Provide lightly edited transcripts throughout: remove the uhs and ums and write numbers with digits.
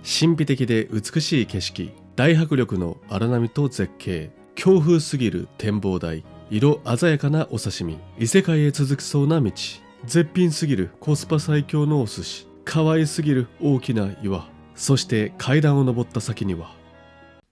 神秘的で美しい景色、大迫力の荒波と絶景、強風すぎる展望台、色鮮やかなお刺身、異世界へ続きそうな道、絶品すぎるコスパ最強のお寿司、可愛すぎる大きな岩、そして階段を登った先には、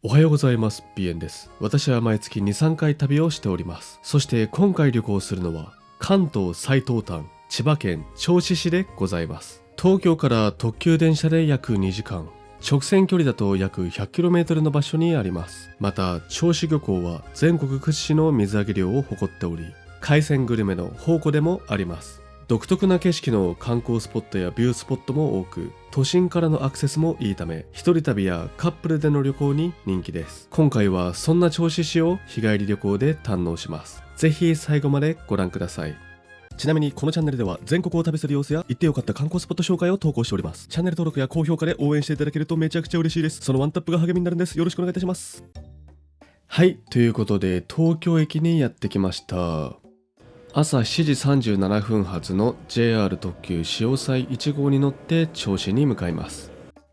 おはようございます。ビエンです。私は毎月2、3回旅をしております。そして今回旅行するのは関東最東端、千葉県銚子市でございます。東京から特急電車で約2時間、直線距離だと約 100km の場所にあります。また銚子漁港は全国屈指の水揚げ量を誇っており、海鮮グルメの宝庫でもあります。独特な景色の観光スポットやビュースポットも多く、都心からのアクセスもいいため、一人旅やカップルでの旅行に人気です。今回はそんな銚子市を日帰り旅行で堪能します。ぜひ最後までご覧ください。ちなみにこのチャンネルでは全国を旅する様子や行ってよかった観光スポット紹介を投稿しております。チャンネル登録や高評価で応援していただけるとめちゃくちゃ嬉しいです。そのワンタップが励みになるんです。よろしくお願いいたします。はい、ということで東京駅にやってきました。朝7時37分発の JR 特急潮西1号に乗って銚子に向かいます。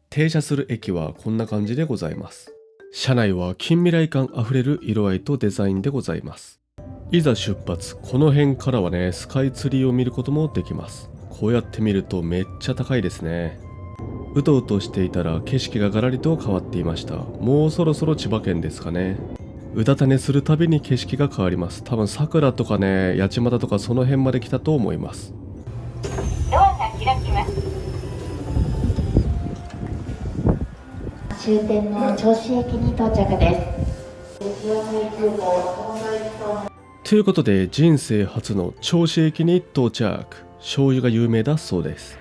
停車する駅はこんな感じでございます。車内は近未来感あふれる色合いとデザインでございます。いざ出発、この辺からはね、スカイツリーを見ることもできます。こうやって見るとめっちゃ高いですね。うとうとしていたら景色がガラリと変わっていました。もうそろそろ千葉県ですかね。うたた寝するたびに景色が変わります。多分桜とかね、八街とかその辺まで来たと思います。ドアが開きます。終点の銚子駅に到着です。ということで人生初の銚子駅に到着。醤油が有名だそうです。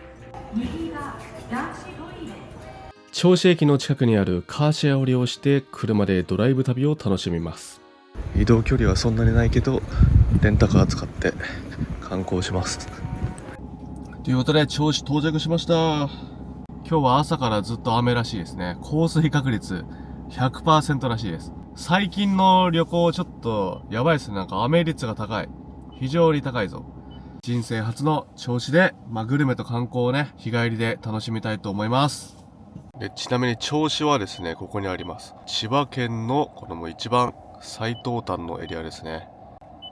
銚子駅の近くにあるカーシェアを利用して車でドライブ旅を楽しみます。移動距離はそんなにないけどレンタカー使って観光します。ということで銚子到着しました。今日は朝からずっと雨らしいですね。降水確率 100% らしいです。最近の旅行ちょっとやばいですね。なんか雨率が高い。非常に高いぞ。人生初の銚子で、グルメと観光をね、日帰りで楽しみたいと思います。で、ちなみに銚子はですね、ここにあります。千葉県のこのもう一番最東端のエリアですね。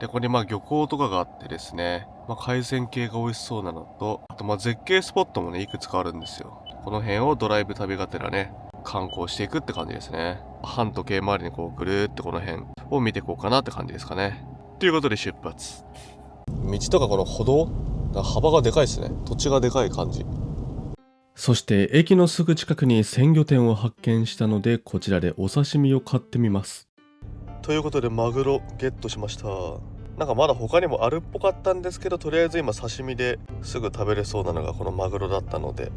で、ここに漁港とかがあってですね、海鮮系が美味しそうなのと、あと絶景スポットもね、いくつかあるんですよ。この辺をドライブ旅がてらね、観光していくって感じですね。半時計回りにこうぐるーってこの辺を見ていこうかなって感じですかね。ということで出発。道とかこの歩道幅がでかいですね。土地がでかい感じ。そして駅のすぐ近くに鮮魚店を発見したので、こちらでお刺身を買ってみます。ということでマグロゲットしました。なんかまだ他にもあるっぽかったんですけど、とりあえず今刺身ですぐ食べれそうなのがこのマグロだったので、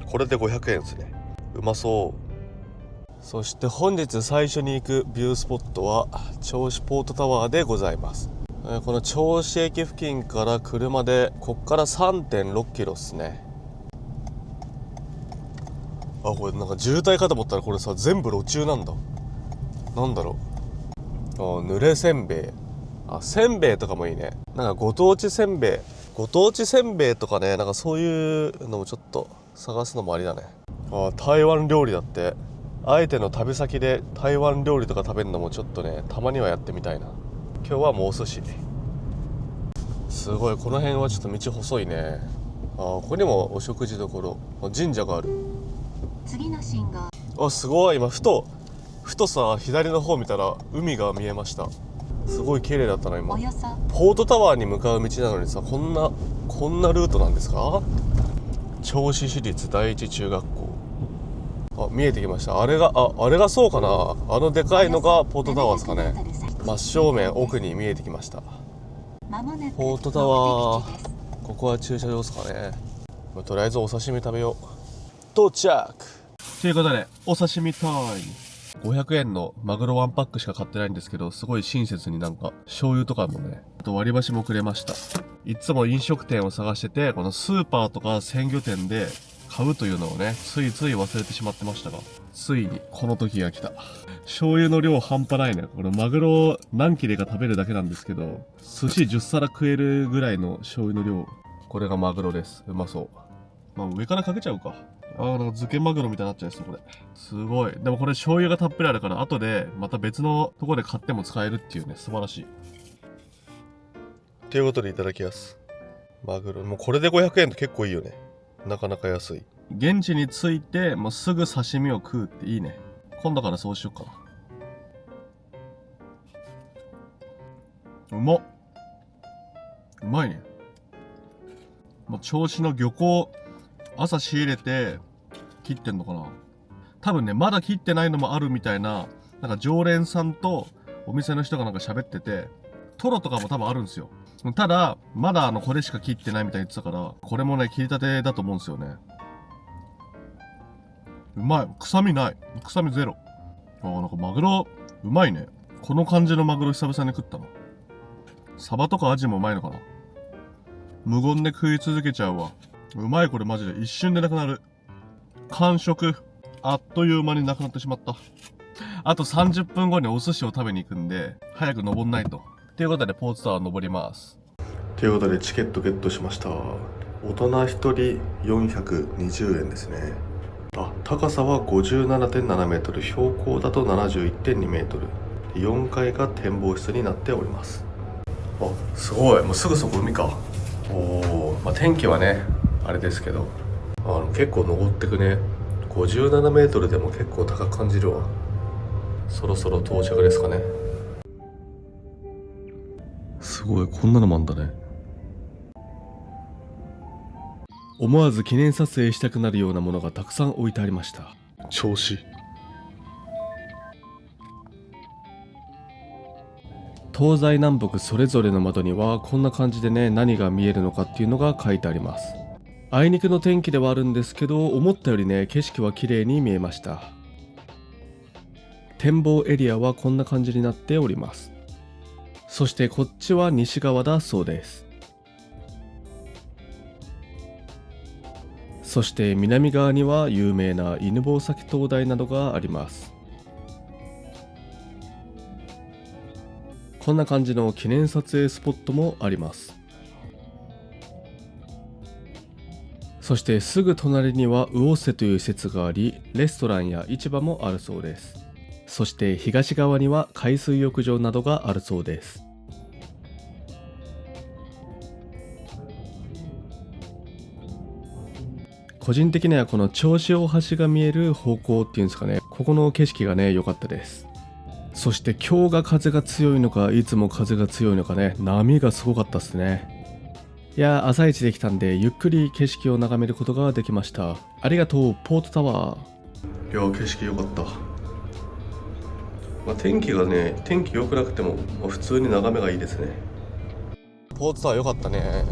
これで500円ですね。うまそう。そして本日最初に行くビュースポットは銚子ポートタワーでございます。この銚子駅付近から車でこっから 3.6 キロですね。これなんか渋滞かと思ったらこれさ、全部路中なんだ。なんだろう。濡れせんべい。せんべいとかもいいね。なんかご当地せんべいとかね、なんかそういうのもちょっと探すのもありだね。台湾料理だって。あえての旅先で台湾料理とか食べるのもちょっとね、たまにはやってみたいな。今日はもうお寿司。すごい、この辺はちょっと道細いね。ここにもお食事処、神社がある。次の信号。すごい。今ふとさ、左の方見たら海が見えました。すごい綺麗だったな今。ポートタワーに向かう道なのにさ、こんなルートなんですか。銚子市立第一中学校。見えてきました。あれがそうかな。でかいのがポートタワーですかね。真正面奥に見えてきました。ポートタワー。ここは駐車場ですかね。とりあえずお刺身食べよう。到着ということでお刺身タイム。500円のマグロワンパックしか買ってないんですけど、すごい親切になんか醤油とかもね、あと割り箸もくれました。いつも飲食店を探してて、このスーパーとか鮮魚店で買うというのをね、ついつい忘れてしまってましたが、ついにこの時が来た。醤油の量半端ないね。これマグロ何切れか食べるだけなんですけど、寿司10皿食えるぐらいの醤油の量。これがマグロです。うまそう。上からかけちゃうか。なんか漬けマグロみたいになっちゃいそう、これ。すごい。でもこれ醤油がたっぷりあるから、後でまた別のところで買っても使えるっていうね、素晴らしい。ということでいただきます。マグロ。もうこれで500円って結構いいよね。なかなか安い。現地に着いて、もうすぐ刺身を食うっていいね。今度からそうしようかな。うまっ。うまいね。もう銚子の漁港、朝仕入れて切ってんのかな。多分ね、まだ切ってないのもあるみたいな、なんか常連さんとお店の人がなんか喋ってて、トロとかも多分あるんですよ。ただ、まだこれしか切ってないみたいに言ってたから、これもね、切りたてだと思うんですよね。うまい。臭みない。臭みゼロ。なんかマグロ、うまいね。この感じのマグロ久々に食ったな。サバとかアジもうまいのかな。無言で食い続けちゃうわ。うまい、これマジで。一瞬でなくなる。完食。あっという間になくなってしまった。あと30分後にお寿司を食べに行くんで、早く登んないと。ということで、ポーツタワー登ります。ということで、チケットゲットしました。大人1人420円ですね。高さは 57.7 メートル、標高だと 71.2 メートル。4階が展望室になっております。すごい。もうすぐそこ海か。天気はね、あれですけど、結構登ってくね。57メートルでも結構高く感じるわ。そろそろ到着ですかね。すごい、こんなのもあんだね。思わず記念撮影したくなるようなものがたくさん置いてありました。銚子。東西南北それぞれの窓にはこんな感じでね、何が見えるのかっていうのが書いてあります。あいにくの天気ではあるんですけど、思ったよりね、景色は綺麗に見えました。展望エリアはこんな感じになっております。そしてこっちは西側だそうです。そして南側には有名な犬吠埼灯台などがあります。こんな感じの記念撮影スポットもあります。そしてすぐ隣には魚瀬という施設があり、レストランや市場もあるそうです。そして東側には海水浴場などがあるそうです。個人的にはこの銚子大橋が見える方向っていうんですかね、ここの景色がね、良かったです。そして今日が風が強いのか、いつも風が強いのかね、波がすごかったですね。いやー、朝一できたんでゆっくり景色を眺めることができました。ありがとう、ポートタワー。いや、景色良かった。天気良くなくても、普通に眺めがいいですね。ポートタワー良かったね。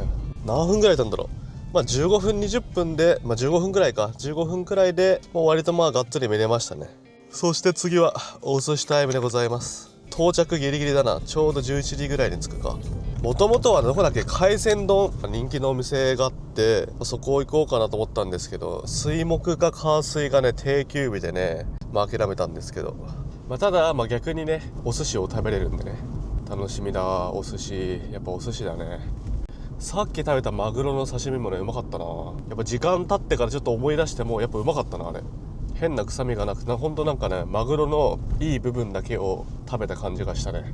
何分ぐらいいたんだろう。15分20分で、15分くらいか、15分くらいでもう割とがっつり見れましたね。そして次はお寿司タイムでございます。到着ギリギリだな。ちょうど11時ぐらいに着くか。もともとはどこだっけ、海鮮丼人気のお店があって、そこ行こうかなと思ったんですけど、水木か火水がね定休日でね、諦めたんですけど、ただ逆にね、お寿司を食べれるんでね、楽しみだ。お寿司、やっぱお寿司だね。さっき食べたマグロの刺身もね、うまかったな。やっぱ時間経ってからちょっと思い出してもやっぱうまかったな。あれ変な臭みがなくて、ほんとなんかね、マグロのいい部分だけを食べた感じがしたね。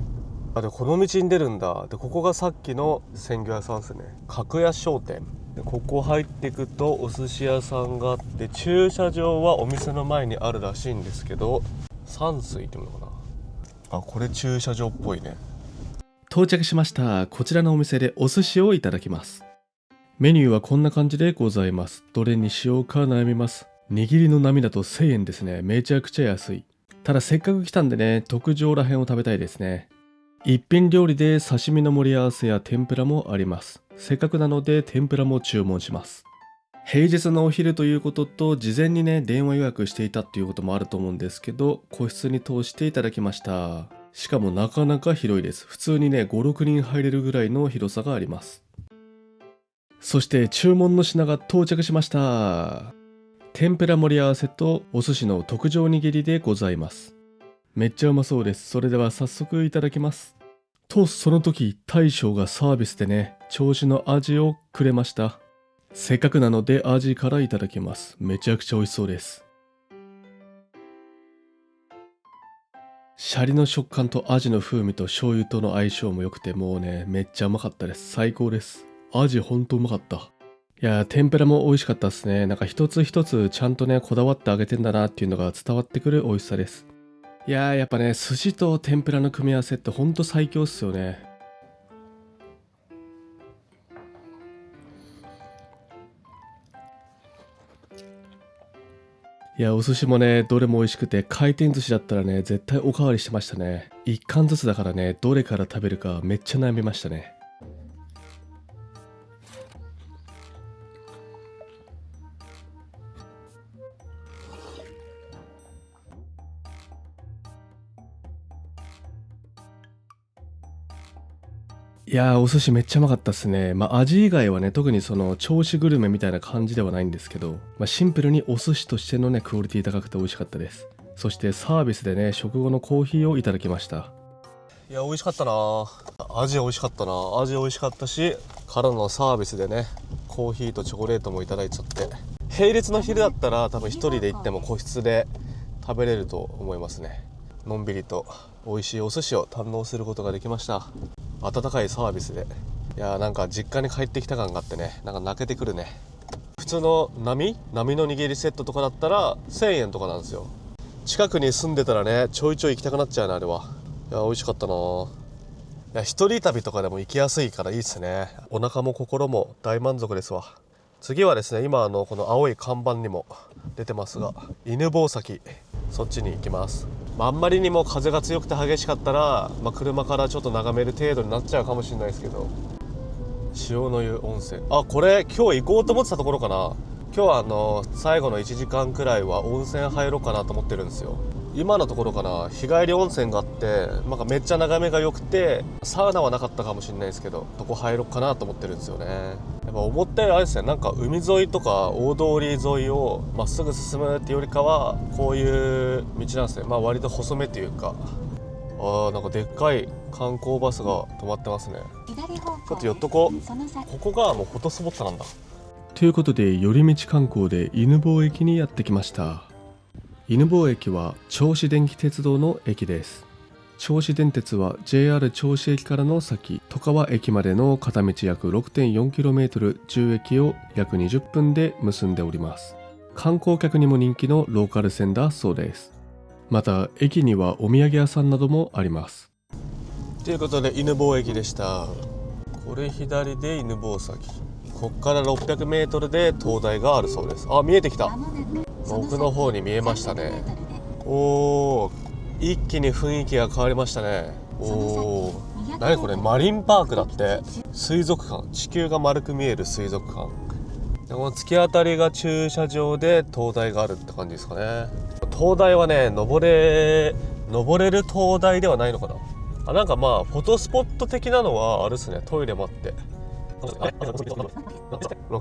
でこの道に出るんだ。でここがさっきの鮮魚屋さんですね。角屋商店で、ここ入っていくとお寿司屋さんがあって、駐車場はお店の前にあるらしいんですけど、山水っていうのかな。これ駐車場っぽいね。到着しました。こちらのお店でお寿司をいただきます。メニューはこんな感じでございます。どれにしようか悩みます。握りの波だと1000円ですね。めちゃくちゃ安い。ただせっかく来たんでね、特上らへんを食べたいですね。一品料理で刺身の盛り合わせや天ぷらもあります。せっかくなので天ぷらも注文します。平日のお昼ということと、事前にね電話予約していたっていうこともあると思うんですけど、個室に通していただきました。しかもなかなか広いです。普通にね5、6人入れるぐらいの広さがあります。そして注文の品が到着しました。天ぷら盛り合わせとお寿司の特上握りでございます。めっちゃうまそうです。それでは早速いただきます。とその時、大将がサービスでね銚子の味をくれました。せっかくなのでアジからいただきます。めちゃくちゃ美味しそうです。シャリの食感とアジの風味と醤油との相性も良くて、もうね、めっちゃうまかったです。最高です。アジほんとうまかった。いやー、天ぷらも美味しかったですね。なんか一つ一つちゃんとね、こだわってあげてんだなっていうのが伝わってくる美味しさです。いやー、やっぱね、寿司と天ぷらの組み合わせってほんと最強っすよね。いや、お寿司もね、どれも美味しくて、回転寿司だったらね、絶対おかわりしてましたね。一貫ずつだからね、どれから食べるかめっちゃ悩みましたね。いやー、お寿司めっちゃうまかったっすね。まあ、味以外はね、特にその、銚子グルメみたいな感じではないんですけど、まあ、シンプルにお寿司としてのね、クオリティ高くて美味しかったです。そしてサービスでね、食後のコーヒーをいただきました。いや、美味しかったな。味美味しかったな。味美味しかったし、からのサービスでね、コーヒーとチョコレートもいただいちゃって。並列の昼だったら多分一人で行っても個室で食べれると思いますね。のんびりと美味しいお寿司を堪能することができました。温かいサービスで。いやー、なんか実家に帰ってきた感があってね、なんか泣けてくるね。普通の波の握りセットとかだったら1000円とかなんですよ。近くに住んでたらね、ちょいちょい行きたくなっちゃうな、あれは。いや、美味しかったな。いや、一人旅とかでも行きやすいからいいですね。お腹も心も大満足ですわ。次はですね、今この青い看板にも出てますが、犬吠埼、そっちに行きます。あんまりにも風が強くて激しかったら、車からちょっと眺める程度になっちゃうかもしれないですけど、塩の湯温泉、あ、これ今日行こうと思ってたところかな。今日は最後の1時間くらいは温泉入ろうかなと思ってるんですよ。今のところかな、日帰り温泉があって、なんかめっちゃ眺めが良くて、サウナはなかったかもしれないですけど、そこ入ろうかなと思ってるんですよね。やっぱ思ったよりあれですね、なんか海沿いとか大通り沿いをまっすぐ進むっていうよりかは、こういう道なんですね。割と細めというか、なんかでっかい観光バスが止まってますね。ちょっと寄っとこう。ここがもうフォトスポットなんだ。ということで、寄り道観光で犬吠駅にやってきました。犬吠駅は銚子電気鉄道の駅です。銚子電鉄は JR 銚子駅からの先、外川駅までの片道約 6.4km 10駅を約20分で結んでおります。観光客にも人気のローカル線だそうです。また駅にはお土産屋さんなどもあります。ということで、犬吠駅でした。これ左で犬吠埼、こっから 600m で灯台があるそうです。あ、見えてきた。奥の方に見えましたね。おー、一気に雰囲気が変わりましたね。おー、何これ、マリンパークだって。水族館、地球が丸く見える水族館。この突き当たりが駐車場で灯台があるって感じですかね。灯台はね、登れる灯台ではないのかな。なんかフォトスポット的なのはあるっすね。トイレもあって。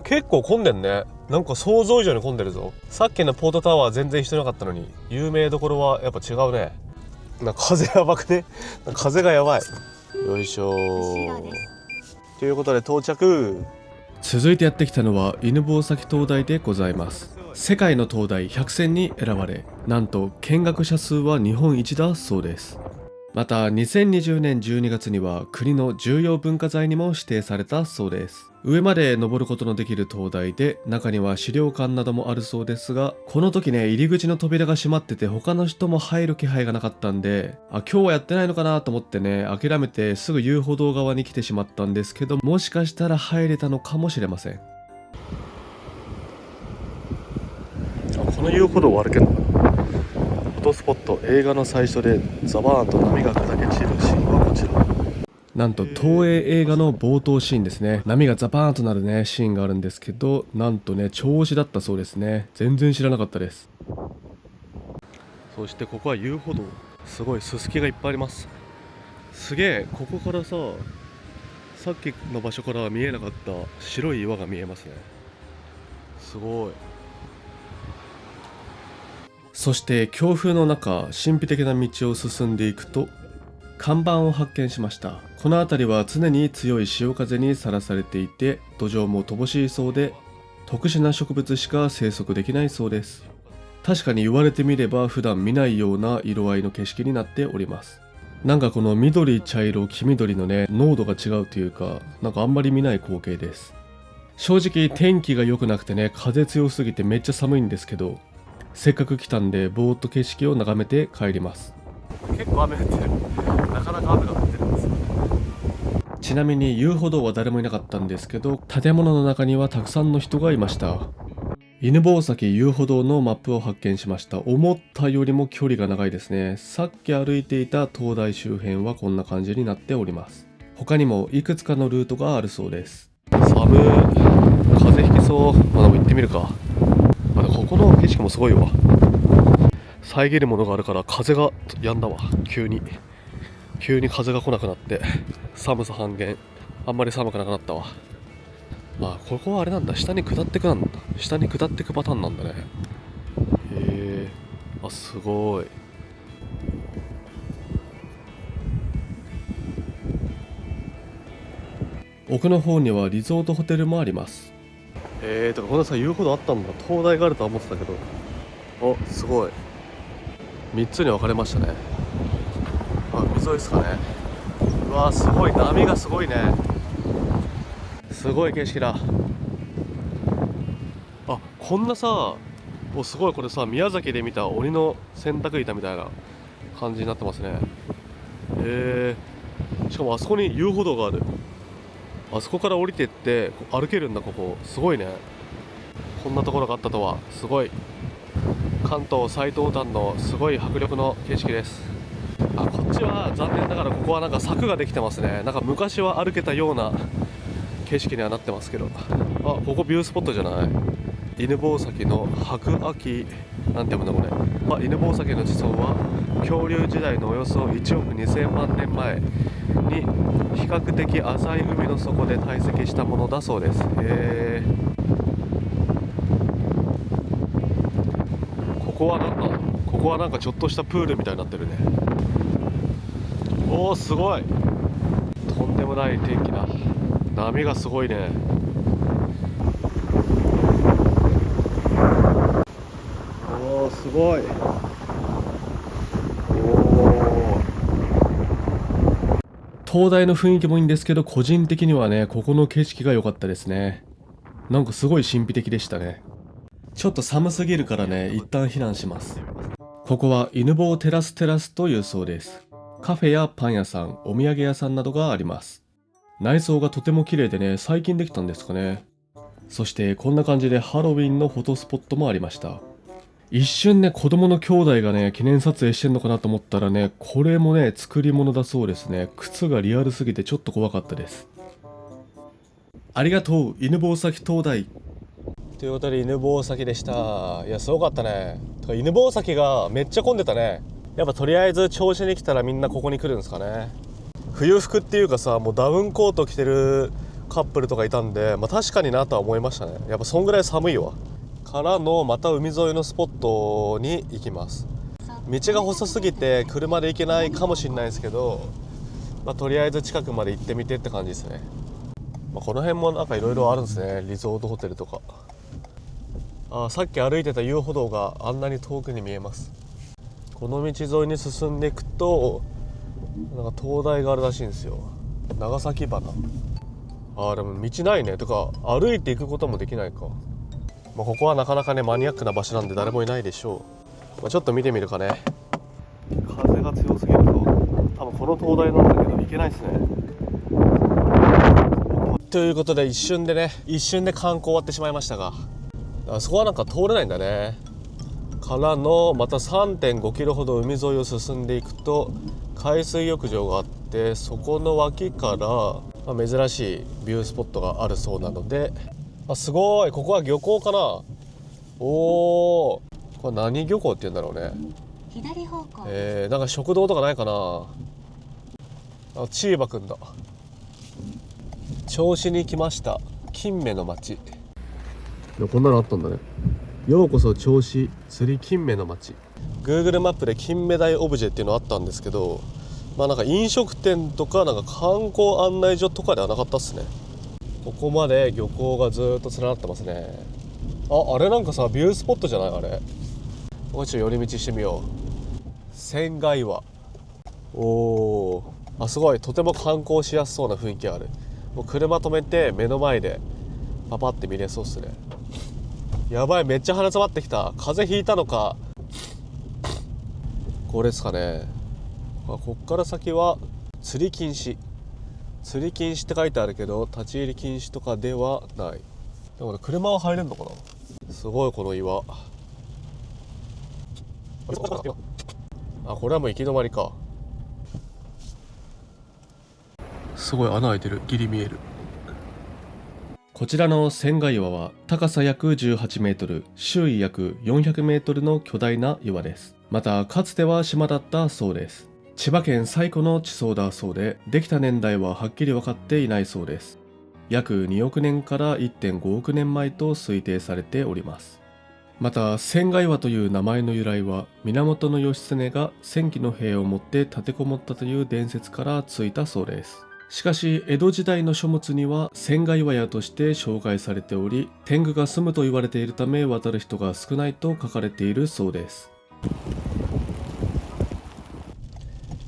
結構混んでんね。なんか想像以上に混んでるぞ。さっきのポートタワー全然人なかったのに、有名どころはやっぱ違うね。なんか風やばくね。風がやばい。よいしょー。ということで到着。続いてやってきたのは犬吠埼灯台でございます。世界の灯台100選に選ばれ、なんと見学者数は日本一だそうです。また2020年12月には国の重要文化財にも指定されたそうです。上まで登ることのできる灯台で、中には資料館などもあるそうですが、この時ね、入り口の扉が閉まってて他の人も入る気配がなかったんで、今日はやってないのかなと思ってね、諦めてすぐ遊歩道側に来てしまったんですけど、もしかしたら入れたのかもしれません。この遊歩道を歩けるのかな。フォトスポット、映画の最初でザバーンと波が砕け散るシーンはこちら。なんと東映映画の冒頭シーンですね。波がザバーンとなるねシーンがあるんですけど、なんとね銚子だったそうですね。全然知らなかったです。そしてここは遊歩道、すごいススキがいっぱいあります。すげえ、ここからさっきの場所から見えなかった白い岩が見えますね。すごい。そして強風の中、神秘的な道を進んでいくと看板を発見しました。この辺りは常に強い潮風にさらされていて、土壌も乏しいそうで、特殊な植物しか生息できないそうです。確かに言われてみれば普段見ないような色合いの景色になっております。なんかこの緑、茶色、黄緑のね濃度が違うというか、なんかあんまり見ない光景です。正直天気が良くなくてね、風強すぎてめっちゃ寒いんですけど、せっかく来たんでぼーっと景色を眺めて帰ります。結構雨降ってる。なかなか雨が降ってるんですよ。ちなみに遊歩道は誰もいなかったんですけど、建物の中にはたくさんの人がいました。犬吠埼遊歩道のマップを発見しました。思ったよりも距離が長いですね。さっき歩いていた灯台周辺はこんな感じになっております。他にもいくつかのルートがあるそうです。寒い。風邪ひきそう。まだ行ってみるか。まだここの景色もすごいわ。遮るものがあるから風が止んだわ。急に風が来なくなって寒さ半減。あんまり寒くなくなったわ。まあここはあれなんだ、下に下ってくなんだ。下に下ってくパターンなんだね。へえ、あ、すごい。奥の方にはリゾートホテルもあります。とかこんなさ遊歩道あったんだ。灯台があるとは思ってたけど、お、すごい。3つに分かれましたね。あ、海沿いですかね。うわー、すごい。波がすごいね。すごい景色だ。あ、こんなさ、お、すごい。これさ、宮崎で見た鬼の洗濯板みたいな感じになってますね。しかもあそこに遊歩道がある。あそこから降りてって歩けるんだ。ここすごいね。こんなところがあったとは。すごい。関東最東端のすごい迫力の景色です。あ、こっちは残念ながらここはなんか柵ができてますね。なんか昔は歩けたような景色にはなってますけど、あ、ここビュースポットじゃない。犬吠埼の白亜紀なんて読むんだこれ。犬吠埼の地層は恐竜時代のおよそ1億2000万年前に比較的浅い海の底で堆積したものだそうです。ここはなんだ。ここはなんかちょっとしたプールみたいになってるね。おー、すごい。とんでもない天気だ。波がすごいね。おー、すごい。灯台の雰囲気もいいんですけど、個人的にはね、ここの景色が良かったですね。なんかすごい神秘的でしたね。ちょっと寒すぎるからね、一旦避難します。ここは犬吠テラスというそうです。カフェやパン屋さん、お土産屋さんなどがあります。内装がとても綺麗でね、最近できたんですかね。そしてこんな感じでハロウィンのフォトスポットもありました。一瞬ね、子供の兄弟がね、記念撮影してんのかなと思ったらね、これもね、作り物だそうですね。靴がリアルすぎてちょっと怖かったです。ありがとう、犬吠埼灯台。ということで犬吠埼でした。いや、すごかったね。てか犬吠埼がめっちゃ混んでたね。やっぱとりあえず銚子に来たらみんなここに来るんですかね。冬服っていうかさ、もうダウンコート着てるカップルとかいたんで、まあ確かになとは思いましたね。やっぱそんぐらい寒いわ。からのまた海沿いのスポットに行きます。道が細すぎて車で行けないかもしれないですけど、まあ、とりあえず近くまで行ってみてって感じですね。まあ、この辺もなんかいろいろあるんですね。リゾートホテルとか。あ、さっき歩いてた遊歩道があんなに遠くに見えます。この道沿いに進んでいくとなんか灯台があるらしいんですよ。長崎花。あ、でも道ないね。とか歩いていくこともできないか。まあ、ここはなかなかねマニアックな場所なんで誰もいないでしょう。まあ、ちょっと見てみるかね。風が強すぎると多分この灯台なんだけど行けないですね。ということで一瞬で観光終わってしまいましたが、あそこはなんか通れないんだね。からのまた 3.5 キロほど海沿いを進んでいくと海水浴場があって、そこの脇から、まあ、珍しいビュースポットがあるそうなので、あ、すごい。ここは漁港かな。おー、これ何漁港って言うんだろうね。左方向。なんか食堂とかないかな。あ、チーバくんだ。銚子に来ました。金目の町。いや、こんなのあったんだね。ようこそ銚子釣り金目の町。 Google マップで金目鯛オブジェっていうのあったんですけど、まあなんか飲食店とかなんか観光案内所とかではなかったっすね。ここまで漁港がずっと連なってますね。あれなんかさビュースポットじゃないあれ。もうちょい寄り道してみよう。仙外岩。おー、すごい、とても観光しやすそうな雰囲気ある。もう車止めて目の前でパパって見れそうっすね。やばい、めっちゃ鼻詰まってきた。風邪ひいたのか。これですかね。こっから先は釣り禁止って書いてあるけど立ち入り禁止とかではない。でもね、車は入れるのかな。すごいこの岩。これはもう行き止まりか。すごい穴開いてる。ギリ見える。こちらの仙外岩は高さ約18メートル、周囲約400メートルの巨大な岩です。またかつては島だったそうです。千葉県最古の地層だそうで、できた年代ははっきり分かっていないそうです。約2億年から1.5億年前と推定されております。また仙外岩という名前の由来は、源義経が1000騎の兵を持って立てこもったという伝説からついたそうです。しかし江戸時代の書物には仙外岩屋として紹介されており、天狗が住むと言われているため渡る人が少ないと書かれているそうです。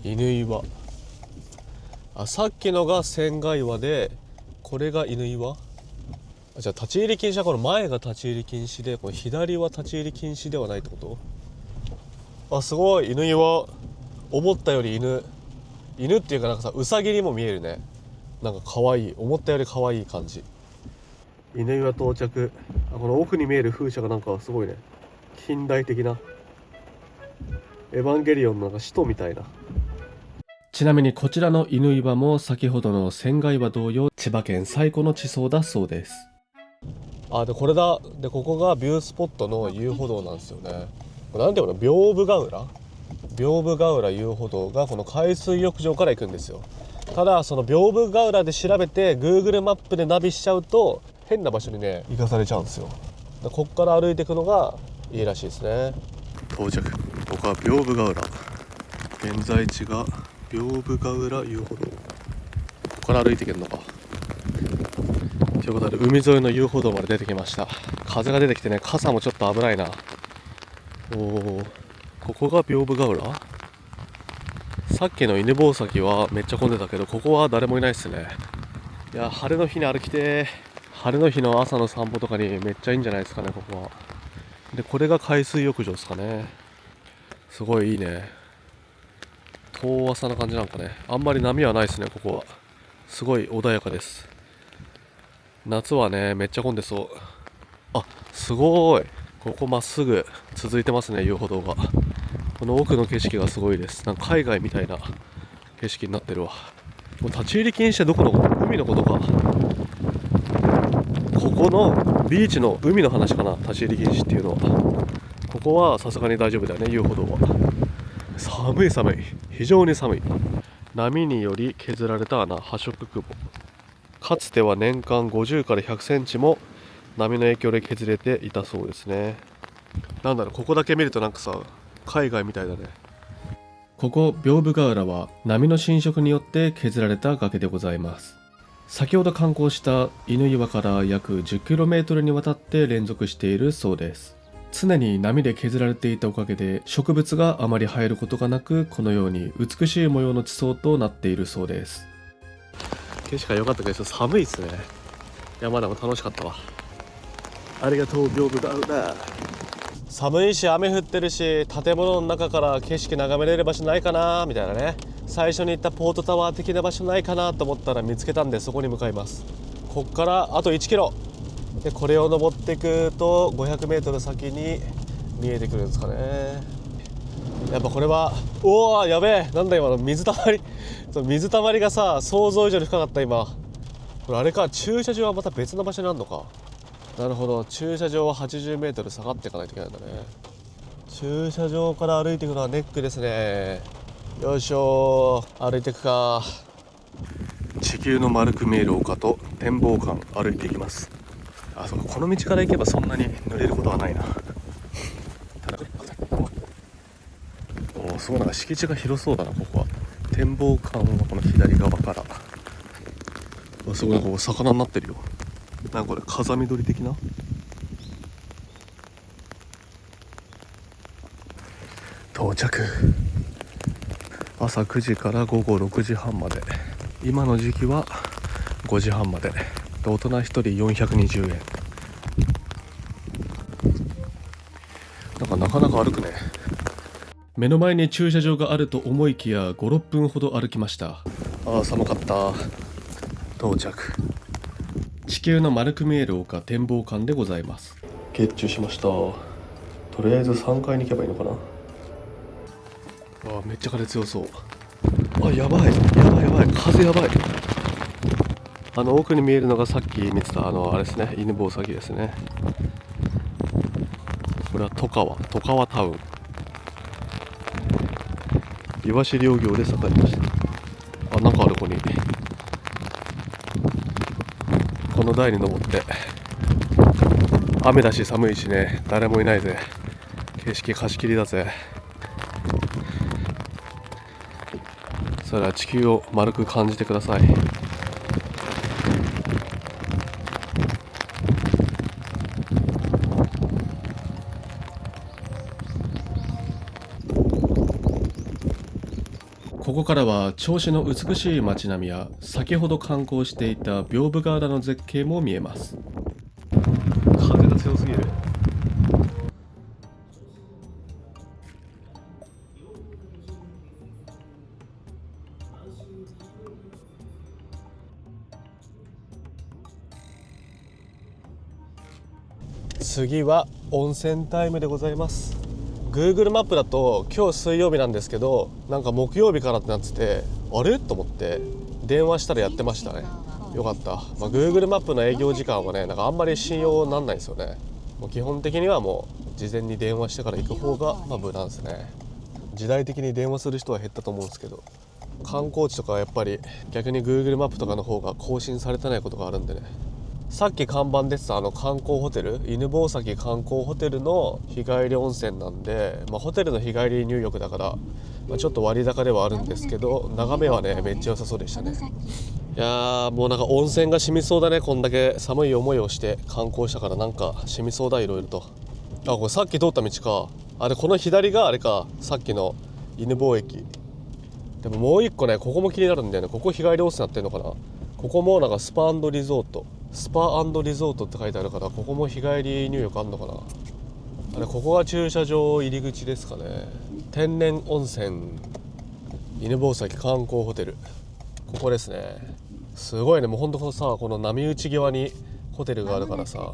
犬岩。さっきのが仙外岩で、これが犬岩。じゃあ立ち入り禁止はこの前が立ち入り禁止で、この左は立ち入り禁止ではないってこと。すごい、犬岩。思ったより犬っていうかなんかさ、ウサギにも見えるね。なんか可愛い、思ったより可愛い感じ。犬岩到着。この奥に見える風車がなんかすごいね、近代的なエヴァンゲリオンのなんか使徒みたいな。ちなみにこちらの犬岩も先ほどの仙外岩同様、千葉県最古の地層だそうです。でこれだ。でここがビュースポットの遊歩道なんですよね。なんていうの、屏風ヶ浦遊歩道がこの海水浴場から行くんですよ。ただその屏風ヶ浦で調べて Google マップでナビしちゃうと変な場所にね行かされちゃうんですよ。こっから歩いていくのがいいらしいですね。到着。ここは屏風ヶ浦。現在地が屏風ヶ浦遊歩道。ここから歩いていけるのか。ということで海沿いの遊歩道まで出てきました。風が出てきてね、傘もちょっと危ないな。ここが屏風ヶ浦。さっきの犬吠埼はめっちゃ混んでたけど、ここは誰もいないっすね。いや、晴れの日に歩きて、晴れの日の朝の散歩とかにめっちゃいいんじゃないですかね、ここは。でこれが海水浴場ですかね。すごいいいね。遠浅な感じなんかね。あんまり波はないですね、ここは。すごい穏やかです。夏はねめっちゃ混んでそう。すごい、ここまっすぐ続いてますね、遊歩道が。この奥の景色がすごいです。なんか海外みたいな景色になってるわ。もう立ち入り禁止はどこのこと？海のことか。ここのビーチの海の話かな、立ち入り禁止っていうのは。ここはさすがに大丈夫だよね、遊歩道は。寒い、非常に寒い。波により削られた穴、破食窪。かつては年間50から100センチも波の影響で削れていたそうですね。なんだろう、ここだけ見るとなんかさ、海外みたいだね。ここ屏風ヶ浦は波の浸食によって削られた崖でございます。先ほど観光した犬岩から約 10km にわたって連続しているそうです。常に波で削られていたおかげで植物があまり生えることがなく、このように美しい模様の地層となっているそうです。景色が良かったけど寒いですね。山でも楽しかったわ。ありがとう屏風ヶ浦。寒いし雨降ってるし、建物の中から景色眺めれる場所ないかなみたいなね。最初に行ったポートタワー的な場所ないかなと思ったら見つけたんで、そこに向かいます。こっからあと1キロで、これを登っていくと 500m 先に見えてくるんですかね。やっぱこれは、やべえ、なんだ今の水たまりがさ、想像以上に深かった。今これあれか、駐車場はまた別の場所にあるのか。なるほど、駐車場は 80m 下がっていかないといけないんだね。駐車場から歩いていくのはネックですね。よいしょ、歩いていくか。地球の丸く見える丘と展望館歩いていきます。そうか、この道から行けばそんなに濡れることはないな。すごい、なんか敷地が広そうだな、ここは。展望館はこの左側から。すごい、ここ魚になってるよ。なんかこれ風見鶏的な。到着。朝9時から午後6時半まで。今の時期は5時半まで。大人1人420円。なかなか歩くね。目の前に駐車場があると思いきや5、6分ほど歩きました。寒かった。到着。地球の丸く見える丘展望館でございます。ゲッチュしました。とりあえず3階に行けばいいのかな。めっちゃ風強そう。やばい風やばい。奥に見えるのがさっき見てたあれですね、犬吠埼ですね。これは戸川タウン。イワシ漁業で栄えました。なんかある。ここにこの台に登って。雨だし寒いしね、誰もいないぜ。景色貸し切りだぜ。それは地球を丸く感じてください。ここからは銚子の美しい街並みや先ほど観光していた屏風ヶ浦の絶景も見えます。風が強すぎる。次は温泉タイムでございます。 Google マップだと今日水曜日なんですけど、なんか木曜日からってなってて、あれと思って電話したらやってましたね。よかった。Google マップの営業時間はね、なんかあんまり信用なんないんですよね。もう基本的にはもう事前に電話してから行く方が無難ですね。時代的に電話する人は減ったと思うんですけど、観光地とかはやっぱり逆に Google マップとかの方が更新されてないことがあるんでね。さっき看板出てた観光ホテル、犬吠埼観光ホテルの日帰り温泉なんで、ホテルの日帰り入浴だから、ちょっと割高ではあるんですけど、眺めはねめっちゃ良さそうでしたね。いやー、もうなんか温泉が染みそうだね。こんだけ寒い思いをして観光したから、なんか染みそうだ、いろいろと。これさっき通った道か。この左があれか、さっきの犬吠駅。でももう一個ね、ここも気になるんだよね。ここ日帰り温泉やってんのかな。ここもなんかスパ&リゾートって書いてあるから、ここも日帰り入浴あんのかな。ここが駐車場入り口ですかね。天然温泉犬吠埼観光ホテル、ここですね。すごいね。もうほんとさ、この波打ち際にホテルがあるからさ、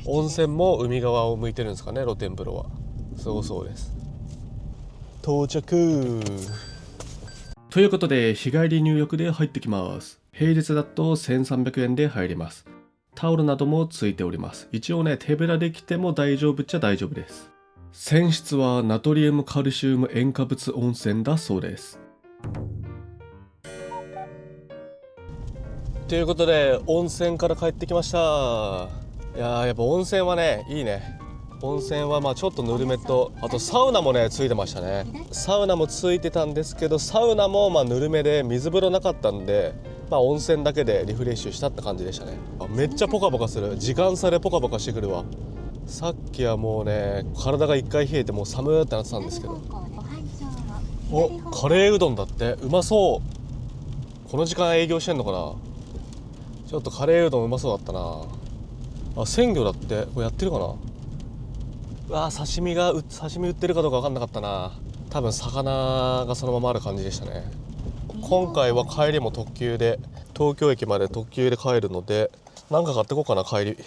温泉も海側を向いてるんですかね、露天風呂は。すごそうです。到着ということで、日帰り入浴で入ってきます。平日だと1300円で入ります。タオルなどもついております。一応ね、手ぶらで来ても大丈夫っちゃ大丈夫です。泉質はナトリウムカルシウム塩化物温泉だそうです。ということで、温泉から帰ってきました。やっぱ温泉はね、いいね。温泉はちょっとぬるめと、あとサウナもねついてましたね。サウナもついてたんですけど、サウナもぬるめで水風呂なかったんで、温泉だけでリフレッシュしたって感じでしたね。めっちゃポカポカする。時間差でポカポカしてくるわ。さっきはもうね、体が一回冷えてもう寒ーってなってたんですけど。カレーうどんだって。うまそう。この時間営業してんのかな。ちょっとカレーうどんうまそうだったな。鮮魚だって。これやってるかな。刺身売ってるかどうか分かんなかったな。多分魚がそのままある感じでしたね。今回は帰りも特急で、東京駅まで特急で帰るので、なんか買ってこうかな。帰り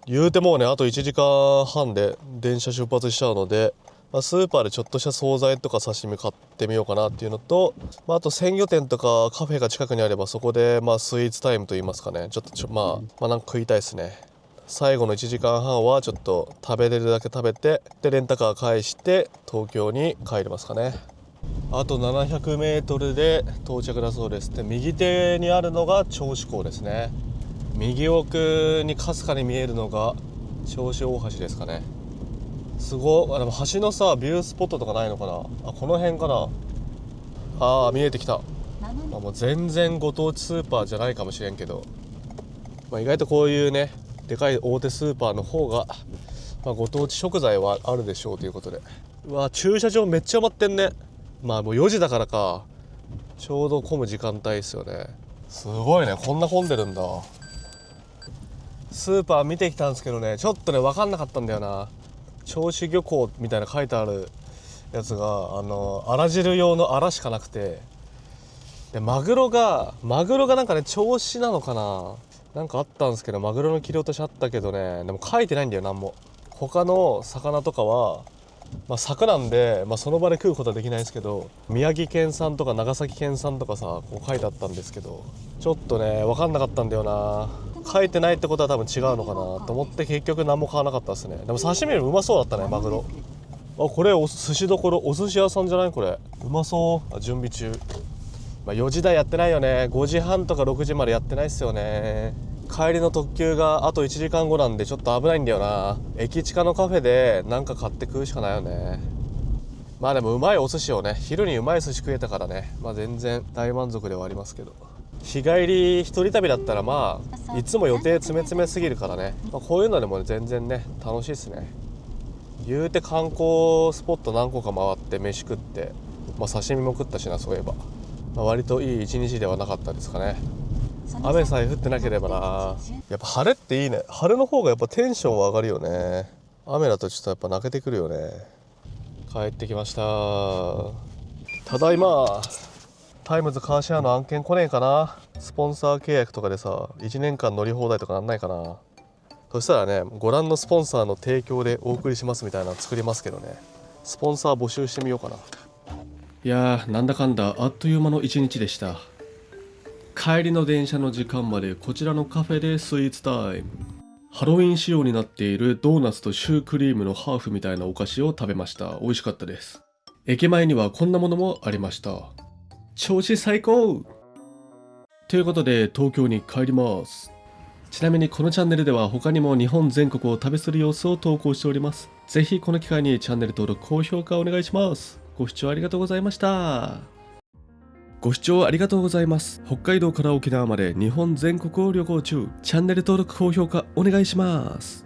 言うてもうね、あと1時間半で電車出発しちゃうので、スーパーでちょっとした惣菜とか刺身買ってみようかなっていうのと、あと鮮魚店とかカフェが近くにあれば、そこでスイーツタイムといいますかね、ちょっとなんか食いたいですね。最後の1時間半はちょっと食べれるだけ食べて、でレンタカー返して東京に帰りますかね。あと 700m で到着だそうです。で、右手にあるのが銚子港ですね。右奥にかすかに見えるのが銚子大橋ですかね。すごい。でも橋のさ、ビュースポットとかないのかな。この辺かな。見えてきた。もう全然ご当地スーパーじゃないかもしれんけど、意外とこういうね、でかい大手スーパーの方が、ご当地食材はあるでしょうということで、うわ駐車場めっちゃ埋まってんね。まあもう4時だからか、ちょうど混む時間帯ですよね。すごいね、こんな混んでるんだ。スーパー見てきたんですけどね、ちょっとね分かんなかったんだよな。銚子漁港みたいな書いてあるやつがあら汁用のあらしかなくて、でマグロがなんかね銚子なのかな、なんかあったんですけど、マグロの切り落としあったけどね、でも書いてないんだよなんも。他の魚とかはまあ柵なんで、まあ、その場で食うことはできないんですけど、宮城県産とか長崎県産とかさこう書いてあったんですけど、ちょっとね分かんなかったんだよな。書いてないってことは多分違うのかなと思って結局何も買わなかったですね。でも刺身よりうまそうだったねマグロ。あ、これ寿司どころ、お寿司屋さんじゃないこれ。うまそう。準備中。まあ4時台やってないよね。5時半とか6時までやってないっすよね。帰りの特急があと1時間後なんでちょっと危ないんだよな。駅近のカフェでなんか買って食うしかないよね。まあでもうまいお寿司をね、昼にうまい寿司食えたからね、まあ全然大満足ではありますけど、日帰り一人旅だったらまあいつも予定詰めすぎるからね、まあ、こういうのでも全然ね楽しいですね。言うて観光スポット何個か回って飯食って、まあ、刺身も食ったしな、そういえば、まあ、割といい一日ではなかったですかね。雨さえ降ってなければな。やっぱ晴れっていいね。晴れの方がやっぱテンションは上がるよね。雨だとちょっとやっぱ泣けてくるよね。帰ってきました。ただいま。タイムズカーシェアの案件来ねえかな。スポンサー契約とかでさ1年間乗り放題とかなんないかな。そしたらね、ご覧のスポンサーの提供でお送りしますみたいなの作りますけどね。スポンサー募集してみようかな。いやー、なんだかんだあっという間の一日でした。帰りの電車の時間までこちらのカフェでスイーツタイム。ハロウィン仕様になっているドーナツとシュークリームのハーフみたいなお菓子を食べました。美味しかったです。駅前にはこんなものもありました。調子最高ということで東京に帰ります。ちなみにこのチャンネルでは他にも日本全国を旅する様子を投稿しております。ぜひこの機会にチャンネル登録、高評価お願いします。ご視聴ありがとうございました。ご視聴ありがとうございます。北海道から沖縄まで日本全国を旅行中。チャンネル登録、高評価お願いします。